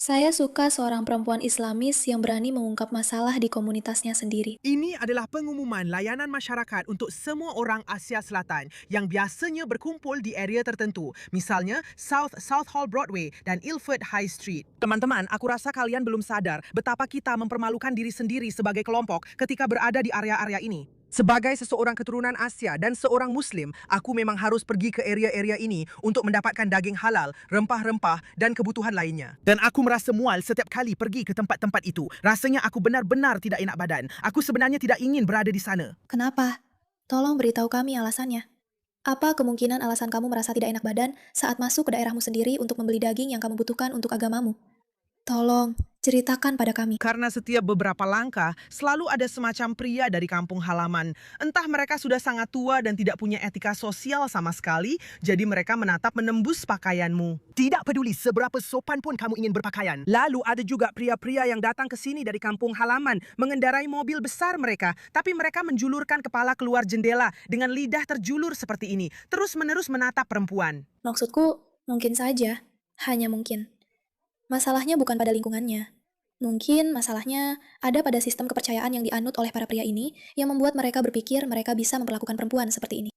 Saya suka seorang perempuan Islamis yang berani mengungkap masalah di komunitasnya sendiri. Ini adalah pengumuman layanan masyarakat untuk semua orang Asia Selatan yang biasanya berkumpul di area tertentu, misalnya South Hall Broadway dan Ilford High Street. Teman-teman, aku rasa kalian belum sadar betapa kita mempermalukan diri sendiri sebagai kelompok ketika berada di area-area ini. Sebagai seseorang keturunan Asia dan seorang Muslim, aku memang harus pergi ke area-area ini untuk mendapatkan daging halal, rempah-rempah dan kebutuhan lainnya. Dan aku merasa mual setiap kali pergi ke tempat-tempat itu. Rasanya aku benar-benar tidak enak badan. Aku sebenarnya tidak ingin berada di sana. Kenapa? Tolong beritahu kami alasannya. Apa kemungkinan alasan kamu merasa tidak enak badan saat masuk ke daerahmu sendiri untuk membeli daging yang kamu butuhkan untuk agamamu? Tolong, ceritakan pada kami. Karena setiap beberapa langkah, selalu ada semacam pria dari kampung halaman. Entah mereka sudah sangat tua dan tidak punya etika sosial sama sekali, jadi mereka menatap menembus pakaianmu. Tidak peduli seberapa sopan pun kamu ingin berpakaian. Lalu ada juga pria-pria yang datang ke sini dari kampung halaman mengendarai mobil besar mereka, tapi mereka menjulurkan kepala keluar jendela dengan lidah terjulur seperti ini, terus-menerus menatap perempuan. Maksudku, mungkin saja. Hanya mungkin. Masalahnya bukan pada lingkungannya. Mungkin masalahnya ada pada sistem kepercayaan yang dianut oleh para pria ini yang membuat mereka berpikir mereka bisa memperlakukan perempuan seperti ini.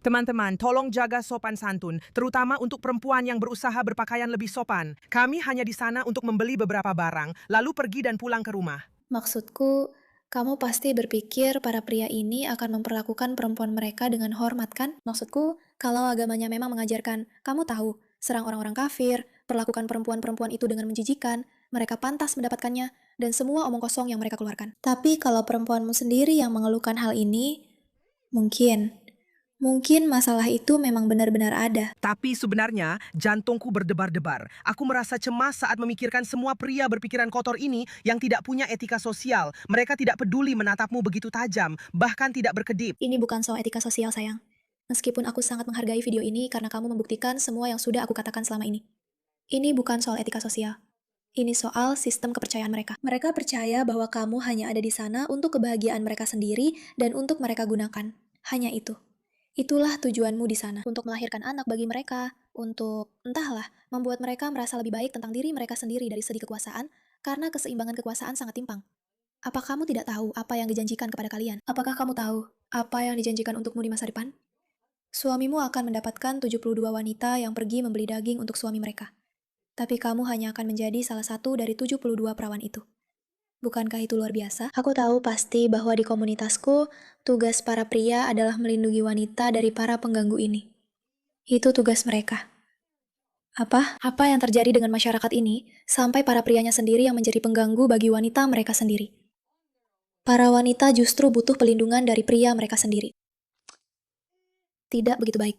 Teman-teman, tolong jaga sopan santun, terutama untuk perempuan yang berusaha berpakaian lebih sopan. Kami hanya di sana untuk membeli beberapa barang, lalu pergi dan pulang ke rumah. Maksudku, kamu pasti berpikir para pria ini akan memperlakukan perempuan mereka dengan hormat, kan? Maksudku, kalau agamanya memang mengajarkan, kamu tahu, serang orang-orang kafir, perlakukan perempuan-perempuan itu dengan menjijikan, mereka pantas mendapatkannya, dan semua omong kosong yang mereka keluarkan. Tapi kalau perempuanmu sendiri yang mengeluhkan hal ini, mungkin masalah itu memang benar-benar ada. Tapi sebenarnya, jantungku berdebar-debar. Aku merasa cemas saat memikirkan semua pria berpikiran kotor ini yang tidak punya etika sosial. Mereka tidak peduli menatapmu begitu tajam, bahkan tidak berkedip. Ini bukan soal etika sosial, sayang. Meskipun aku sangat menghargai video ini karena kamu membuktikan semua yang sudah aku katakan selama ini. Ini bukan soal etika sosial. Ini soal sistem kepercayaan mereka. Mereka percaya bahwa kamu hanya ada di sana untuk kebahagiaan mereka sendiri dan untuk mereka gunakan. Hanya itu. Itulah tujuanmu di sana. Untuk melahirkan anak bagi mereka. Untuk, entahlah, membuat mereka merasa lebih baik tentang diri mereka sendiri dari segi kekuasaan karena keseimbangan kekuasaan sangat timpang. Apa kamu tidak tahu apa yang dijanjikan kepada kalian? Apakah kamu tahu apa yang dijanjikan untukmu di masa depan? Suamimu akan mendapatkan 72 wanita yang pergi membeli daging untuk suami mereka. Tapi kamu hanya akan menjadi salah satu dari 72 perawan itu. Bukankah itu luar biasa? Aku tahu pasti bahwa di komunitasku, tugas para pria adalah melindungi wanita dari para pengganggu ini. Itu tugas mereka. Apa? Apa yang terjadi dengan masyarakat ini sampai para prianya sendiri yang menjadi pengganggu bagi wanita mereka sendiri? Para wanita justru butuh pelindungan dari pria mereka sendiri. Tidak begitu baik.